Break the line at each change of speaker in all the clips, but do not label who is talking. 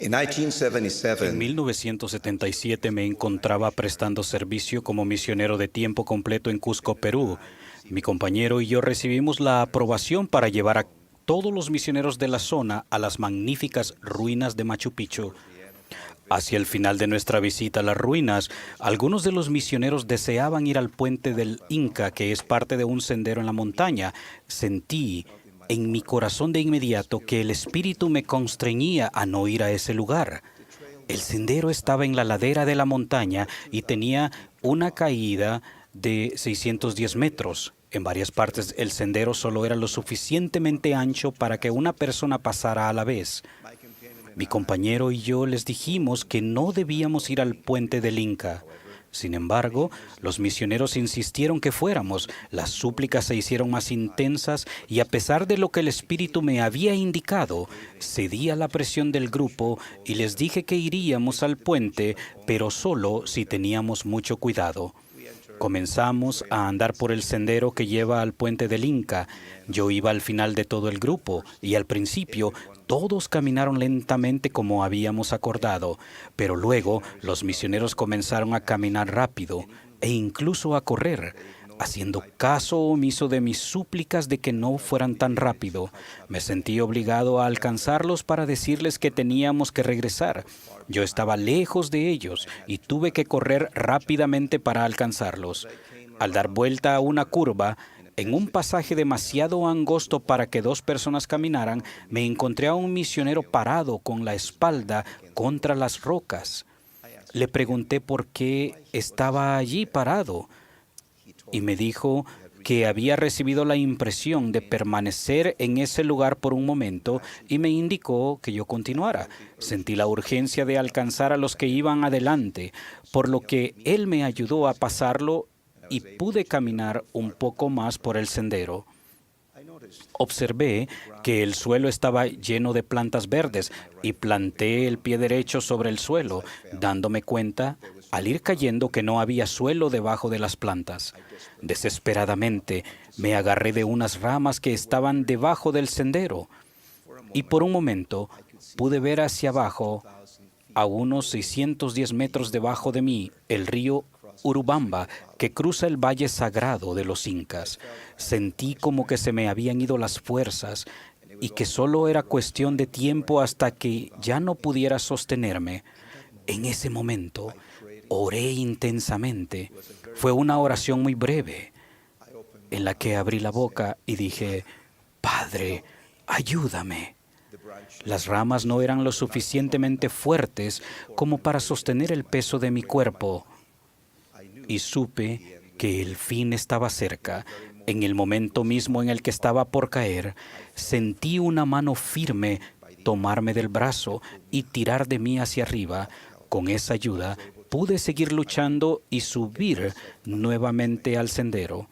In
En
1977,
1977 me encontraba prestando servicio como misionero de tiempo completo en Cusco, Perú. Mi compañero y yo recibimos la aprobación para llevar a todos los misioneros de la zona a las magníficas ruinas de Machu Picchu. Hacia el final de nuestra visita a las ruinas, algunos de los misioneros deseaban ir al puente del Inca, que es parte de un sendero en la montaña. Sentí en mi corazón de inmediato que el espíritu me constreñía a no ir a ese lugar. El sendero estaba en la ladera de la montaña y tenía una caída de 610 metros. En varias partes el sendero solo era lo suficientemente ancho para que una persona pasara a la vez. Mi compañero y yo les dijimos que no debíamos ir al puente del Inca. Sin embargo, los misioneros insistieron que fuéramos. Las súplicas se hicieron más intensas y a pesar de lo que el Espíritu me había indicado, cedí a la presión del grupo y les dije que iríamos al puente, pero solo si teníamos mucho cuidado. Comenzamos a andar por el sendero que lleva al puente del Inca. Yo iba al final de todo el grupo y al principio todos caminaron lentamente como habíamos acordado, pero luego los misioneros comenzaron a caminar rápido e incluso a correr, haciendo caso omiso de mis súplicas de que no fueran tan rápido. Me sentí obligado a alcanzarlos para decirles que teníamos que regresar. Yo estaba lejos de ellos y tuve que correr rápidamente para alcanzarlos. Al dar vuelta a una curva, en un pasaje demasiado angosto para que dos personas caminaran, me encontré a un misionero parado con la espalda contra las rocas. Le pregunté por qué estaba allí parado y me dijo que había recibido la impresión de permanecer en ese lugar por un momento y me indicó que yo continuara. Sentí la urgencia de alcanzar a los que iban adelante, por lo que él me ayudó a pasarlo y pude caminar un poco más por el sendero. Observé que el suelo estaba lleno de plantas verdes y planté el pie derecho sobre el suelo, dándome cuenta, al ir cayendo, que no había suelo debajo de las plantas. Desesperadamente, me agarré de unas ramas que estaban debajo del sendero y por un momento pude ver hacia abajo, a unos 610 metros debajo de mí, el río Urubamba, que cruza el valle sagrado de los incas. Sentí como que se me habían ido las fuerzas y que solo era cuestión de tiempo hasta que ya no pudiera sostenerme. En ese momento, oré intensamente. Fue una oración muy breve, en la que abrí la boca y dije: Padre, ayúdame. Las ramas no eran lo suficientemente fuertes como para sostener el peso de mi cuerpo. Y supe que el fin estaba cerca. En el momento mismo en el que estaba por caer, sentí una mano firme tomarme del brazo y tirar de mí hacia arriba. Con esa ayuda pude seguir luchando y subir nuevamente al sendero.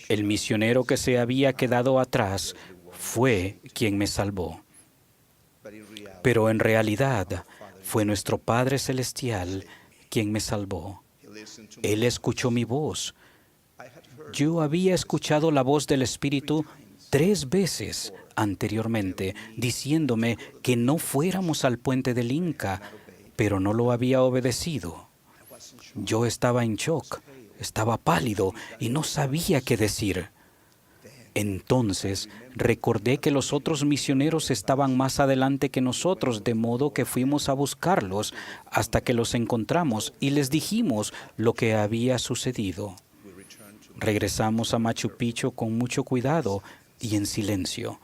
El misionero que se había quedado atrás fue quien me salvó. Pero en realidad fue nuestro Padre Celestial quien me salvó. Él escuchó mi voz. Yo había escuchado la voz del Espíritu 3 veces anteriormente, diciéndome que no fuéramos al puente del Inca, pero no lo había obedecido. Yo estaba en shock, estaba pálido y no sabía qué decir. Entonces recordé que los otros misioneros estaban más adelante que nosotros, de modo que fuimos a buscarlos hasta que los encontramos y les dijimos lo que había sucedido. Regresamos a Machu Picchu con mucho cuidado y en silencio.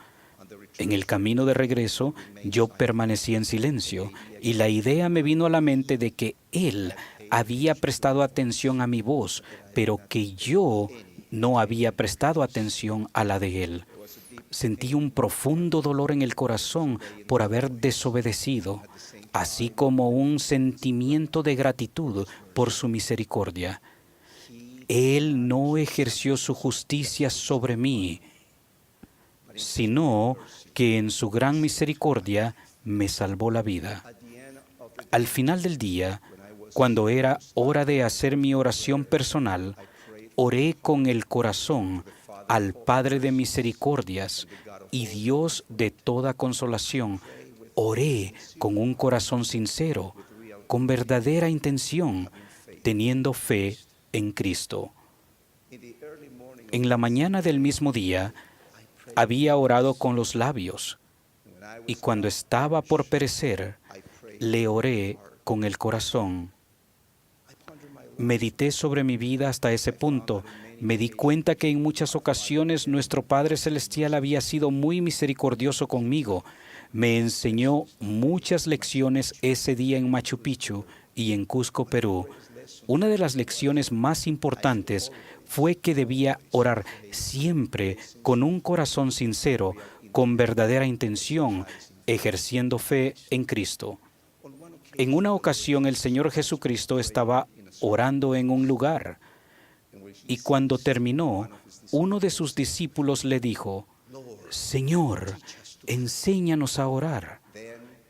En el camino de regreso, yo permanecí en silencio y la idea me vino a la mente de que él había prestado atención a mi voz, pero que yo no había prestado atención a la de él. Sentí un profundo dolor en el corazón por haber desobedecido, así como un sentimiento de gratitud por su misericordia. Él no ejerció su justicia sobre mí, sino que en su gran misericordia me salvó la vida. Al final del día, cuando era hora de hacer mi oración personal, oré con el corazón al Padre de misericordias y Dios de toda consolación. oré con un corazón sincero, con verdadera intención, teniendo fe en Cristo. En la mañana del mismo día, había orado con los labios, y cuando estaba por perecer, le oré con el corazón. Medité sobre mi vida hasta ese punto. Me di cuenta que en muchas ocasiones nuestro Padre Celestial había sido muy misericordioso conmigo. Me enseñó muchas lecciones ese día en Machu Picchu y en Cusco, Perú. Una de las lecciones más importantes fue que debía orar siempre con un corazón sincero, con verdadera intención, ejerciendo fe en Cristo. En una ocasión el Señor Jesucristo estaba orando en un lugar y cuando terminó, uno de sus discípulos le dijo: Señor, enséñanos a orar.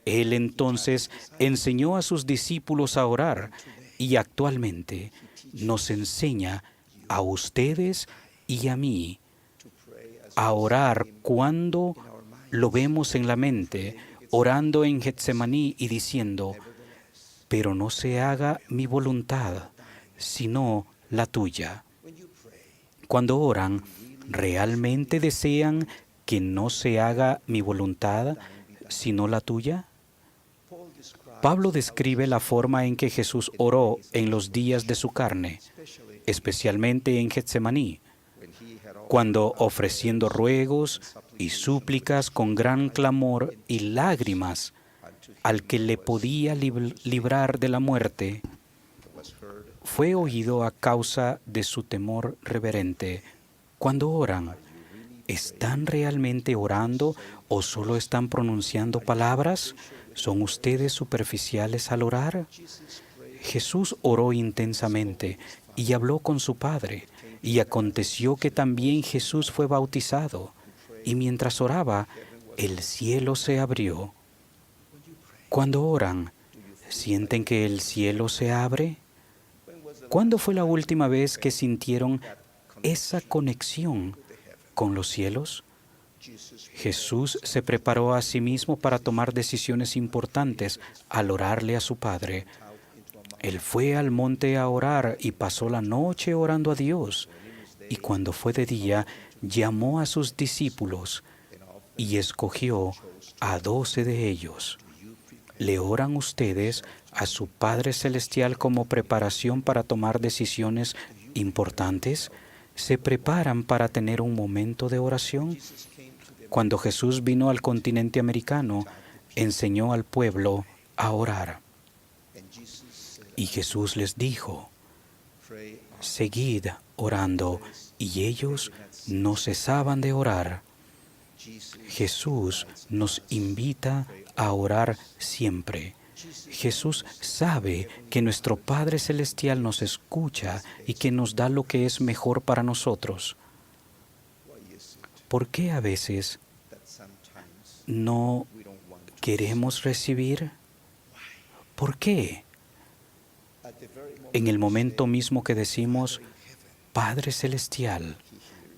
Él entonces enseñó a sus discípulos a orar y actualmente nos enseña a ustedes y a mí a orar cuando lo vemos en la mente, orando en Getsemaní y diciendo: pero no se haga mi voluntad, sino la tuya. Cuando oran, ¿realmente desean que no se haga mi voluntad, sino la tuya? Pablo describe la forma en que Jesús oró en los días de su carne, especialmente en Getsemaní, cuando ofreciendo ruegos y súplicas con gran clamor y lágrimas al que le podía librar de la muerte, fue oído a causa de su temor reverente. Cuando oran, ¿están realmente orando o solo están pronunciando palabras? ¿Son ustedes superficiales al orar? Jesús oró intensamente y habló con su Padre, y aconteció que también Jesús fue bautizado, y mientras oraba, el cielo se abrió. Cuando oran, ¿sienten que el cielo se abre? ¿Cuándo fue la última vez que sintieron esa conexión con los cielos? Jesús se preparó a sí mismo para tomar decisiones importantes al orarle a su Padre. Él fue al monte a orar y pasó la noche orando a Dios. Y cuando fue de día, llamó a sus discípulos y escogió a 12 de ellos. ¿Le oran ustedes a su Padre Celestial como preparación para tomar decisiones importantes? ¿Se preparan para tener un momento de oración? Cuando Jesús vino al continente americano, enseñó al pueblo a orar. Y Jesús les dijo: seguid orando, y ellos no cesaban de orar. Jesús nos invita a orar siempre. Jesús sabe que nuestro Padre Celestial nos escucha y que nos da lo que es mejor para nosotros. ¿Por qué a veces no queremos recibir? ¿Por qué? En el momento mismo que decimos Padre Celestial,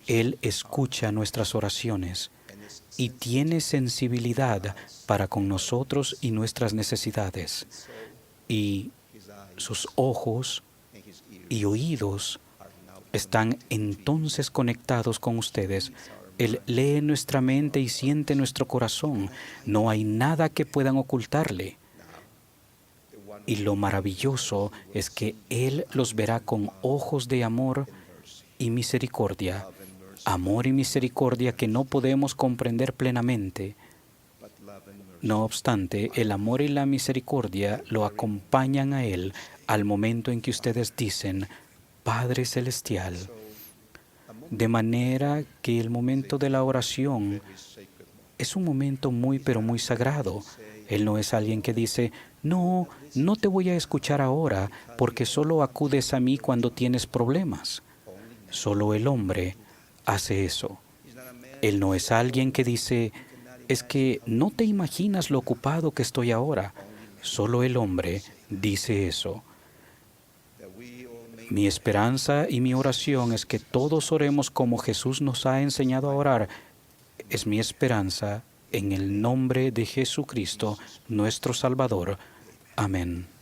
Él escucha nuestras oraciones y tiene sensibilidad para con nosotros y nuestras necesidades. Y sus ojos y oídos están entonces conectados con ustedes. Él lee nuestra mente y siente nuestro corazón. No hay nada que puedan ocultarle. Y lo maravilloso es que Él los verá con ojos de amor y misericordia. Amor y misericordia que no podemos comprender plenamente. No obstante, el amor y la misericordia lo acompañan a Él al momento en que ustedes dicen Padre Celestial. De manera que el momento de la oración es un momento muy, pero muy sagrado. Él no es alguien que dice: no te voy a escuchar ahora porque solo acudes a mí cuando tienes problemas. Solo el hombre hace eso. Él no es alguien que dice: es que no te imaginas lo ocupado que estoy ahora. Solo el hombre dice eso. Mi esperanza y mi oración es que todos oremos como Jesús nos ha enseñado a orar. Es mi esperanza En el nombre de Jesucristo, nuestro Salvador. Amén.